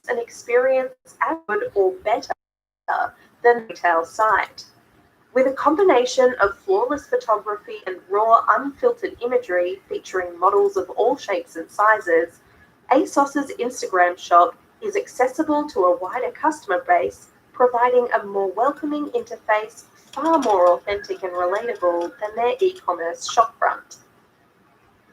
an experience as good or better than the retail site. With a combination of flawless photography and raw, unfiltered imagery featuring models of all shapes and sizes, ASOS's Instagram shop is accessible to a wider customer base, providing a more welcoming interface, far more authentic and relatable than their e-commerce shopfront.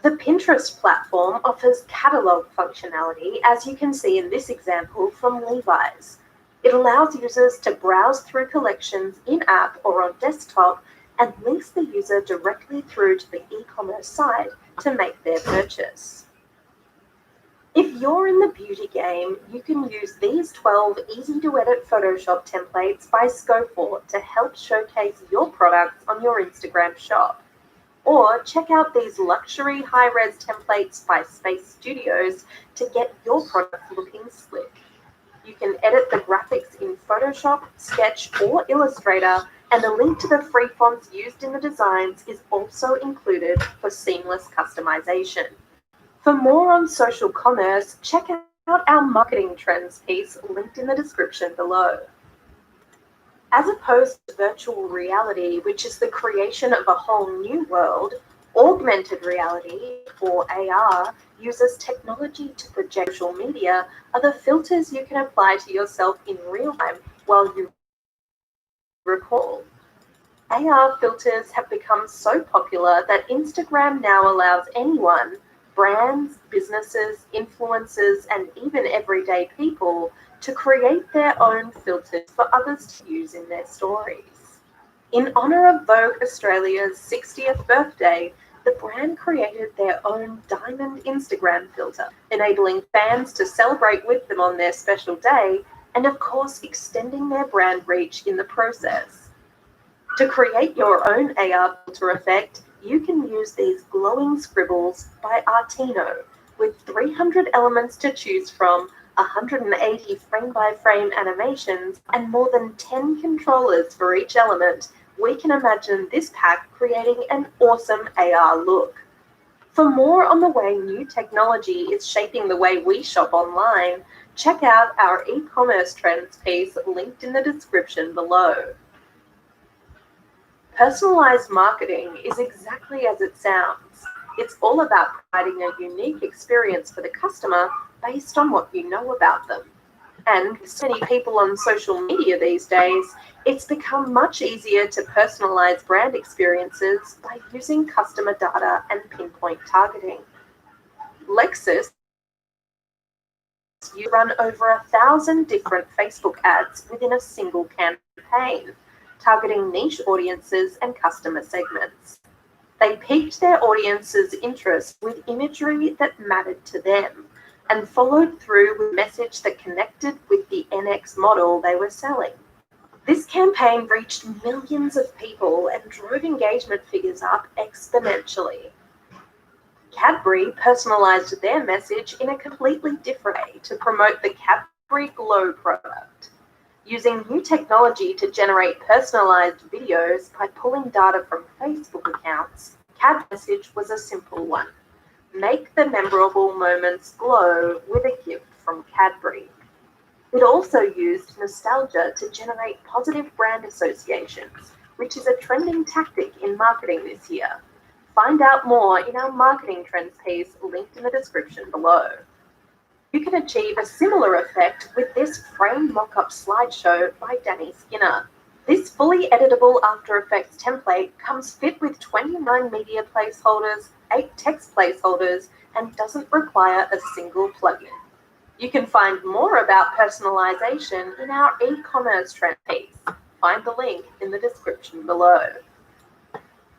The Pinterest platform offers catalog functionality, as you can see in this example from Levi's. It allows users to browse through collections in-app or on desktop and links the user directly through to the e-commerce site to make their purchase. If you're in the beauty game, you can use these 12 easy-to-edit Photoshop templates by Scofort to help showcase your products on your Instagram shop. Or check out these luxury high-res templates by Space Studios to get your product looking slick. You can edit the graphics in Photoshop, Sketch, or Illustrator, and a link to the free fonts used in the designs is also included for seamless customization. For more on social commerce, check out our marketing trends piece linked in the description below. As opposed to virtual reality, which is the creation of a whole new world, augmented reality, or AR, uses technology to project social media are the filters you can apply to yourself in real time while you record. AR filters have become so popular that Instagram now allows anyone, brands, businesses, influencers, and even everyday people, to create their own filters for others to use in their stories. In honor of Vogue Australia's 60th birthday, the brand created their own diamond Instagram filter, enabling fans to celebrate with them on their special day and, of course, extending their brand reach in the process. To create your own AR filter effect, you can use these glowing scribbles by Artino, with 300 elements to choose from, 180 frame-by-frame animations, and more than 10 controllers for each element. We can imagine this pack creating an awesome AR look. For more on the way new technology is shaping the way we shop online, check out our e-commerce trends piece linked in the description below. Personalized marketing is exactly as it sounds. It's all about providing a unique experience for the customer based on what you know about them. And with so many people on social media these days, it's become much easier to personalize brand experiences by using customer data and pinpoint targeting. Lexus run over 1,000 different Facebook ads within a single campaign, targeting niche audiences and customer segments. They piqued their audience's interest with imagery that mattered to them and followed through with a message that connected with the NX model they were selling. This campaign reached millions of people and drove engagement figures up exponentially. Cadbury personalized their message in a completely different way to promote the Cadbury Glow product. Using new technology to generate personalized videos by pulling data from Facebook accounts, Cadbury's message was a simple one. Make the memorable moments glow with a gift from Cadbury. It also used nostalgia to generate positive brand associations, which is a trending tactic in marketing this year. Find out more in our marketing trends piece linked in the description below. You can achieve a similar effect with this frame mock-up slideshow by Danny Skinner. This fully editable After Effects template comes fit with 29 media placeholders, 8 text placeholders, and doesn't require a single plugin. You can find more about personalization in our e-commerce trend piece. Find the link in the description below.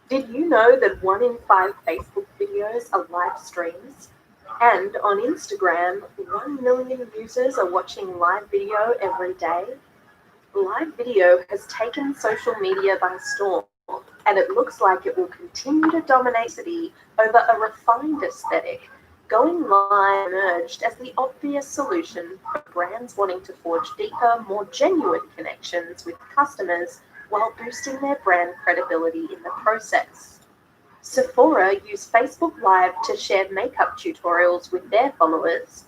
Did you know that 1 in 5 Facebook videos are live streams? And on Instagram, 1 million users are watching live video every day? Live video has taken social media by storm, and it looks like it will continue to dominate the city over a refined aesthetic. Going live emerged as the obvious solution for brands wanting to forge deeper, more genuine connections with customers while boosting their brand credibility in the process. Sephora used Facebook Live to share makeup tutorials with their followers.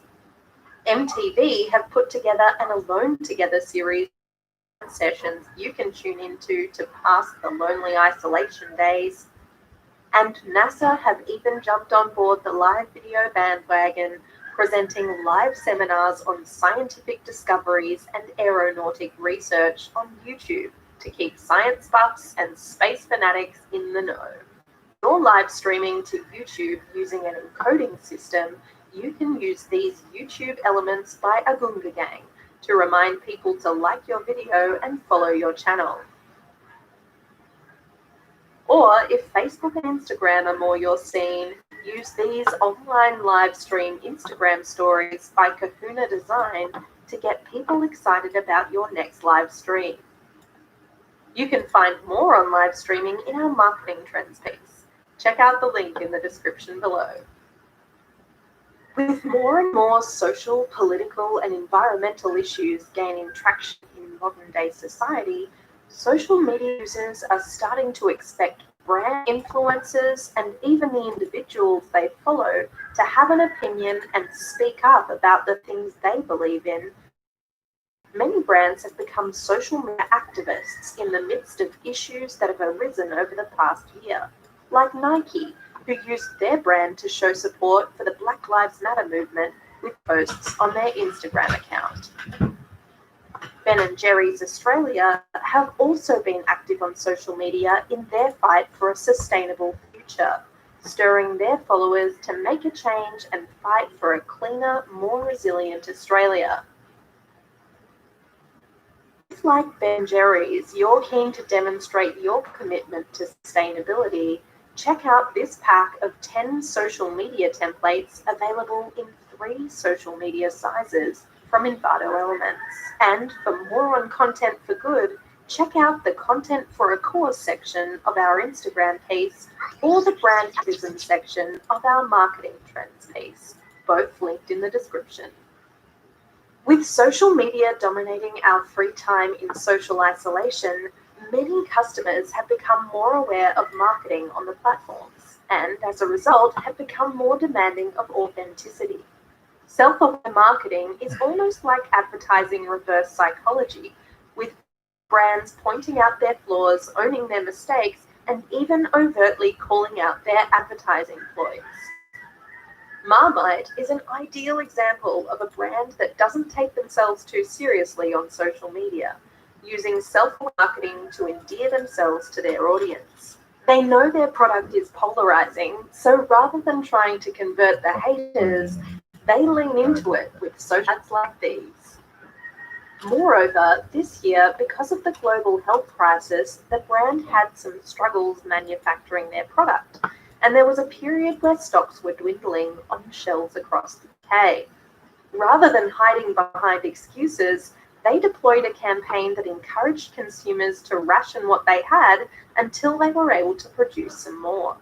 MTV have put together an Alone Together series of sessions you can tune into to pass the lonely isolation days. And NASA have even jumped on board the live video bandwagon, presenting live seminars on scientific discoveries and aeronautic research on YouTube to keep science buffs and space fanatics in the know. If you're live streaming to YouTube using an encoding system, you can use these YouTube elements by Agunga Gang to remind people to like your video and follow your channel. Or if Facebook and Instagram are more your scene, use these online live stream Instagram stories by Kahuna Design to get people excited about your next live stream. You can find more on live streaming in our marketing trends piece. Check out the link in the description below. With more and more social, political, and environmental issues gaining traction in modern-day society, social media users are starting to expect brand influencers and even the individuals they follow to have an opinion and speak up about the things they believe in. Many brands have become social media activists in the midst of issues that have arisen over the past year, like Nike, who used their brand to show support for the Black Lives Matter movement with posts on their Instagram account. Ben & Jerry's Australia have also been active on social media in their fight for a sustainable future, stirring their followers to make a change and fight for a cleaner, more resilient Australia. If, like Ben & Jerry's, you're keen to demonstrate your commitment to sustainability, check out this pack of 10 social media templates available in 3 social media sizes from Envato Elements. And for more on Content for Good, check out the Content for a Cause section of our Instagram piece or the Brand Activism section of our Marketing Trends piece, both linked in the description. With social media dominating our free time in social isolation, many customers have become more aware of marketing on the platforms and, as a result, have become more demanding of authenticity. Self-aware marketing is almost like advertising reverse psychology, with brands pointing out their flaws, owning their mistakes, and even overtly calling out their advertising ploys. Marmite is an ideal example of a brand that doesn't take themselves too seriously on social media, using self-marketing to endear themselves to their audience. They know their product is polarizing, so rather than trying to convert the haters, they lean into it with social ads like these. Moreover, this year, because of the global health crisis, the brand had some struggles manufacturing their product, and there was a period where stocks were dwindling on shelves across the UK. Rather than hiding behind excuses, they deployed a campaign that encouraged consumers to ration what they had until they were able to produce some more.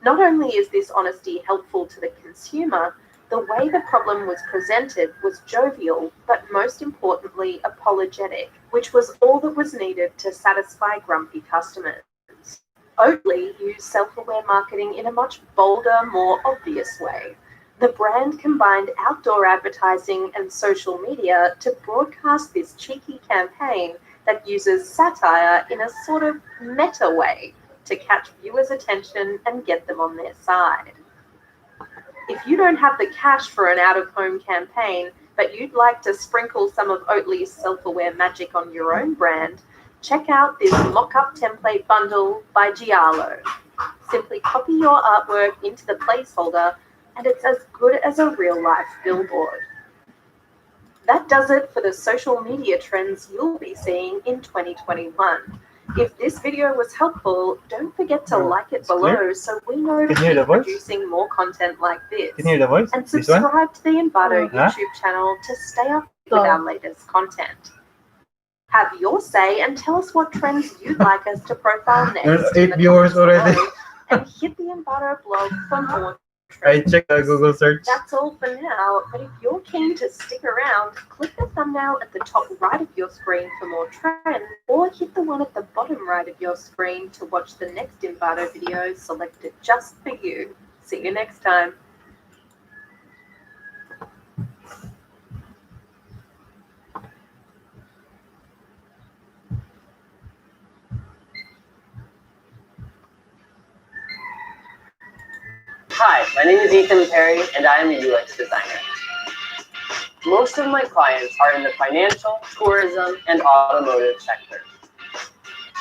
Not only is this honesty helpful to the consumer, the way the problem was presented was jovial, but most importantly, apologetic, which was all that was needed to satisfy grumpy customers. Oatly used self-aware marketing in a much bolder, more obvious way. The brand combined outdoor advertising and social media to broadcast this cheeky campaign that uses satire in a sort of meta way to catch viewers' attention and get them on their side. If you don't have the cash for an out-of-home campaign, but you'd like to sprinkle some of Oatly's self-aware magic on your own brand, check out this mock-up template bundle by Giallo. Simply copy your artwork into the placeholder, and it's as good as a real-life billboard. That does it for the social media trends you'll be seeing in 2021. If this video was helpful, don't forget to like it below so we know to keep producing more content like this. Can you hear the voice? And subscribe to the Envato YouTube channel to stay up with our latest content. Have your say and tell us what trends you'd like us to profile next. There's 8 viewers already. And hit the Envato blog for more I trends. checked the Google search. That's all for now, but if you're keen to stick around, click the thumbnail at the top right of your screen for more trends, or hit the one at the bottom right of your screen to watch the next Envato video selected just for you. See you next time. My name is Ethan Perry, and I am a UX designer. Most of my clients are in the financial, tourism, and automotive sectors.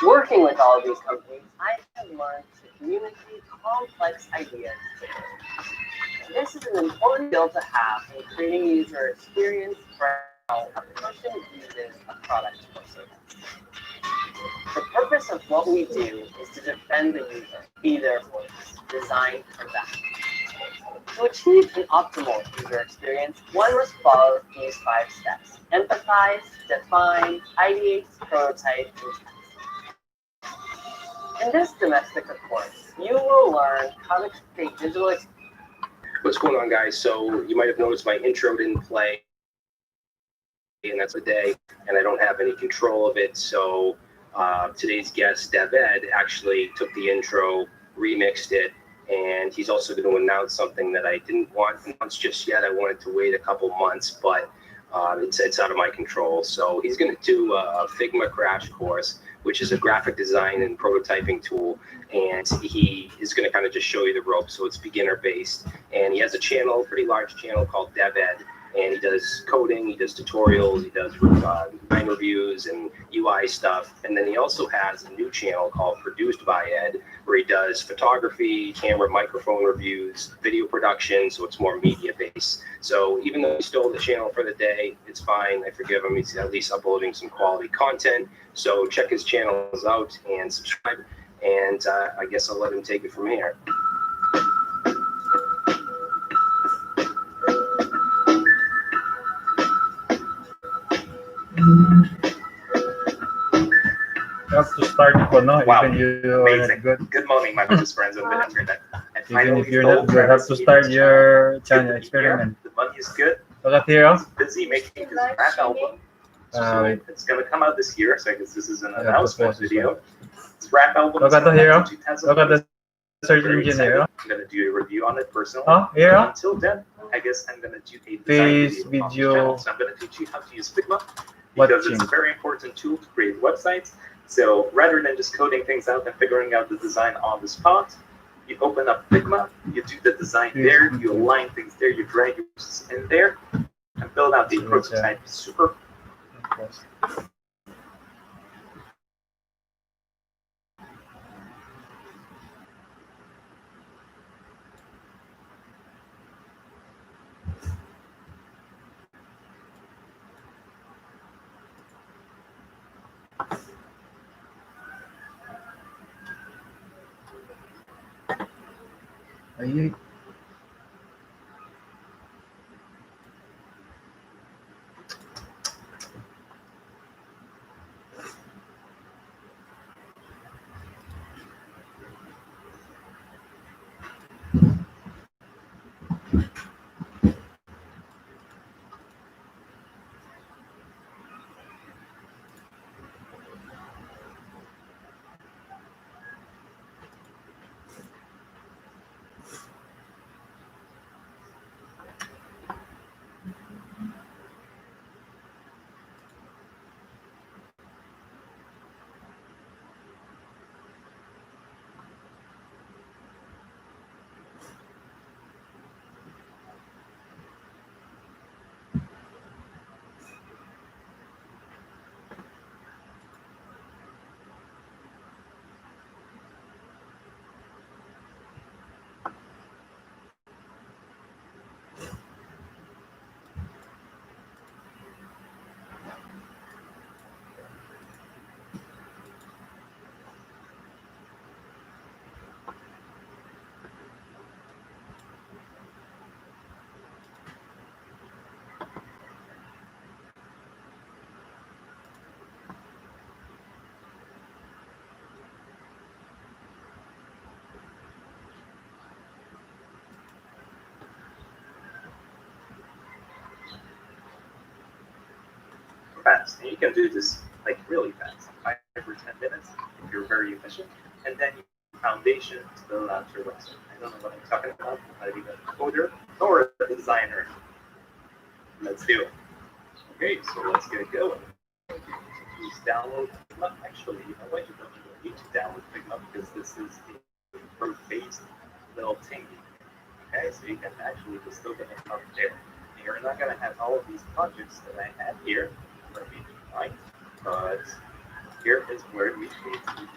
Working with all of these companies, I have learned to communicate complex ideas clearly. This is an important skill to have in creating user experience for how a person uses a product or service. The purpose of what we do is to defend the user, be their voice, design for them. To achieve an optimal user experience, one must follow these 5 steps: empathize, define, ideate, prototype, and test. In this domestic course, you will learn how to create digital experiences. What's going on, guys? So you might have noticed my intro didn't play, and that's a day, and I don't have any control of it. So today's guest, DevEd, actually took the intro, remixed it, and he's also going to announce something that I didn't want to announce just yet. I wanted to wait a couple months, but it's out of my control. So he's going to do a Figma crash course, which is a graphic design and prototyping tool, and he is going to kind of just show you the ropes. So it's beginner based, and he has a channel, pretty large channel called DevEd, and he does coding, he does tutorials, he does design reviews and UI stuff. And then he also has a new channel called Produced by Ed, where he does photography, camera, microphone reviews, video production, so it's more media based. So even though he stole the channel for the day, it's fine. I forgive him. He's at least uploading some quality content. So check his channels out and subscribe. And I guess I'll let him take it from here. You have to start it, no? Wow. Even you are not good. Good morning, my precious friends on the internet. Even if you're not good, you have to start your channel experiment. The money is good. Look at here. He's busy making his rap album. So it's going to come out this year, so I guess this is an announcement video. His rap album Look at the hero. Look at the search Very engine here. I'm going to do a review on it personally. Oh, here. Until then, I guess I'm going to do a design This on this video. channel. So I'm going to teach you how to use Figma, because it's a very important tool to create websites. So rather than just coding things out and figuring out the design on the spot, you open up Figma, you do the design there, you align things there, you drag yours in there, and build out the prototype super. Ay, Fast. And you can do this like really fast, 5 or 10 minutes if you're very efficient. And then you foundation to build out your website. I don't know what I'm talking about. I'm not even a coder or a designer. Let's do it. Okay, so let's get it going. Please download Figma. Actually, you know what? You don't even need to download Figma because this is a code-based little thing. Okay, so you can actually just open it up there. And you're not going to have all of these projects that I have here for me tonight, but here is where we create the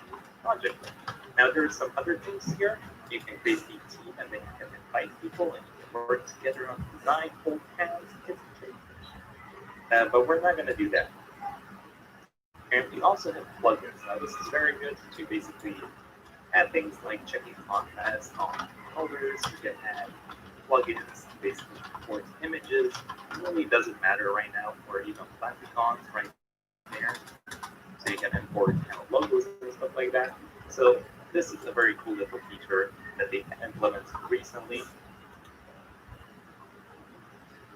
project. Now there's some other things here. You can create the team and then you can invite people and you can work together on design, hold hands, etc. But we're not going to do that. And we also have plugins. Now this is very good to basically add things like checking contrast on colors. You can add plugins to basically import images. It really doesn't matter right now for even favicons right there. So you can import logos and stuff like that. So this is a very cool little feature that they implemented recently.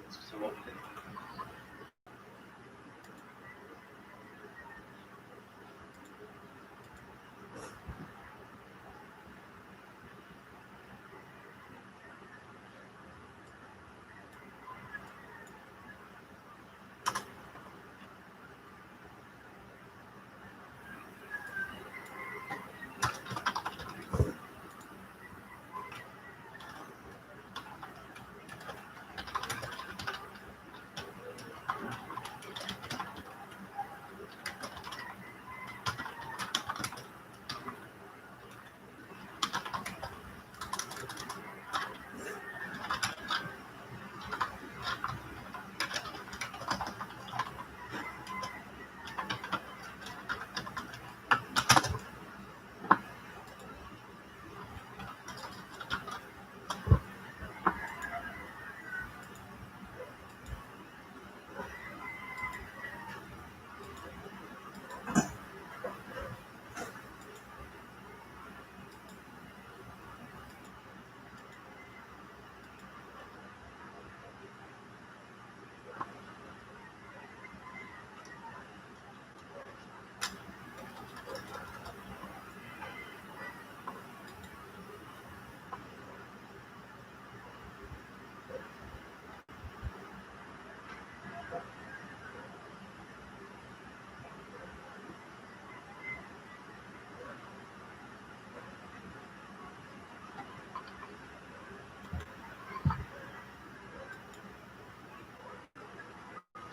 So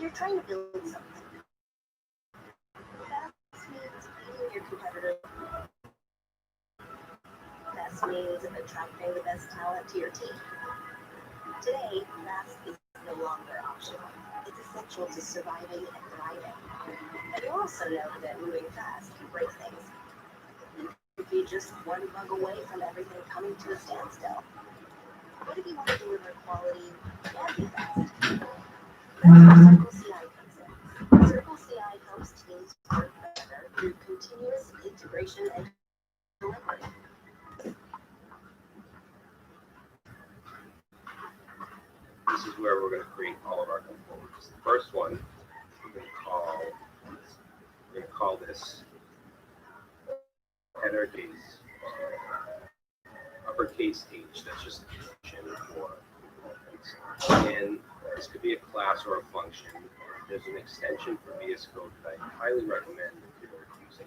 You're trying to build something. That means beating your competitor. That means attracting the best talent to your team. Today, fast is no longer optional. It's essential to surviving and thriving. And you also know that moving fast can break things. You could be just one bug away from everything coming to a standstill. What if you want to deliver quality and be fast? That's where Circle CI comes in. Circle CI helps teams work better through continuous integration and delivery. This is where we're going to create all of our components. The first one we're going to call this header case, uppercase H. That's just for components. And this could be a class or a function. There's an extension for VS Code that I highly recommend if you're using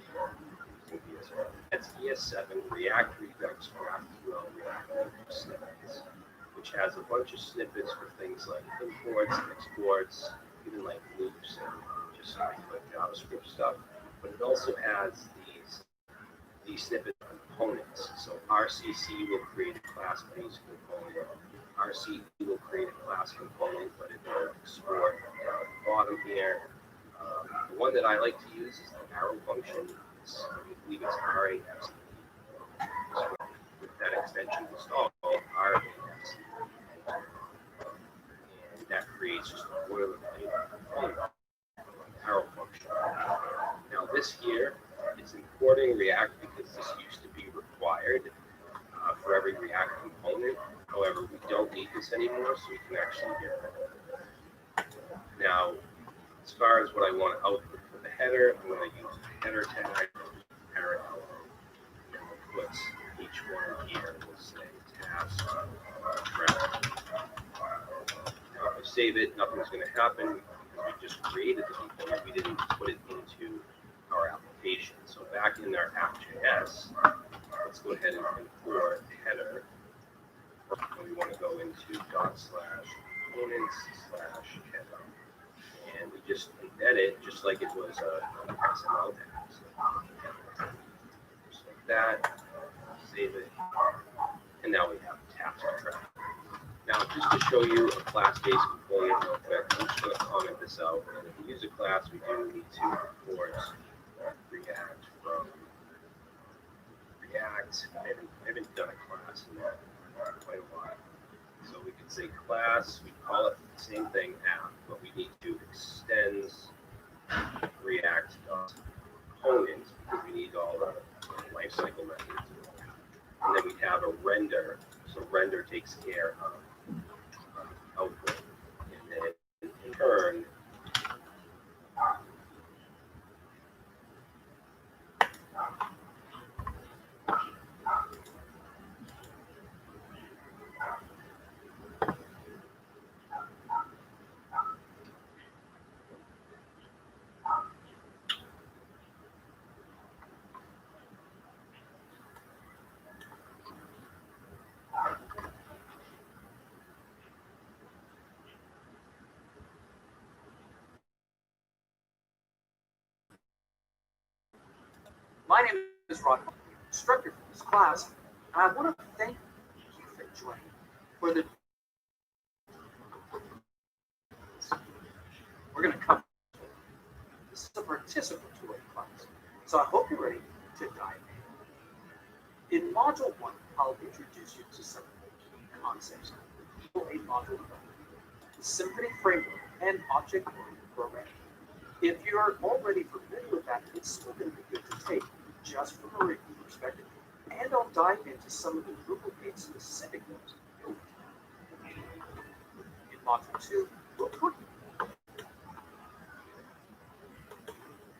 VS Code. That's ES7 React Redux GraphQL React Snippets, which has a bunch of snippets for things like imports and exports, even like loops and just like JavaScript stuff. But it also has these snippet components. So RCC will create a class-based component. RCE will create a class component, but it will export down at the bottom here. The one that I like to use is the arrow function. I believe it's RAFC. With that extension installed, RAFC. And that creates just a boilerplate arrow function. Now this here is importing React because this used to be required for every React component. However, we don't need this anymore, so we can actually get rid of it. Now, as far as what I want to output for the header, I'm going to use the header tag, parent, and we'll put each one here. We'll say task track. Now, if I save it, nothing's going to happen because we just created the component. We didn't put it into our application. So back in our app.js, let's go ahead and import the header. And we want to go just embed it just like it was an XML tag. So, just like that, save it, and now we have tabs to track. Now, just to show you a class-based component real quick, I'm just going to comment this out. And if we use a class, we do need to import React from React. I haven't done a class in quite a while. So we can say class, we call it the same thing, app, but we need to extend React components because we need all the lifecycle methods. And then we have a render. So render takes care of output. And then in turn, My name is Rod, instructor for this class, and I want to thank you for joining for the. We're going to cover. This is a participatory class, so I hope you're ready to dive in. In Module 1, I'll introduce you to some key concepts for a module development, the Symphony framework, and object-oriented programming. If you're already familiar with that, it's still going to be good to take just from a review perspective. And I'll dive into some of the Drupal page specific ones. In Module 2, we'll put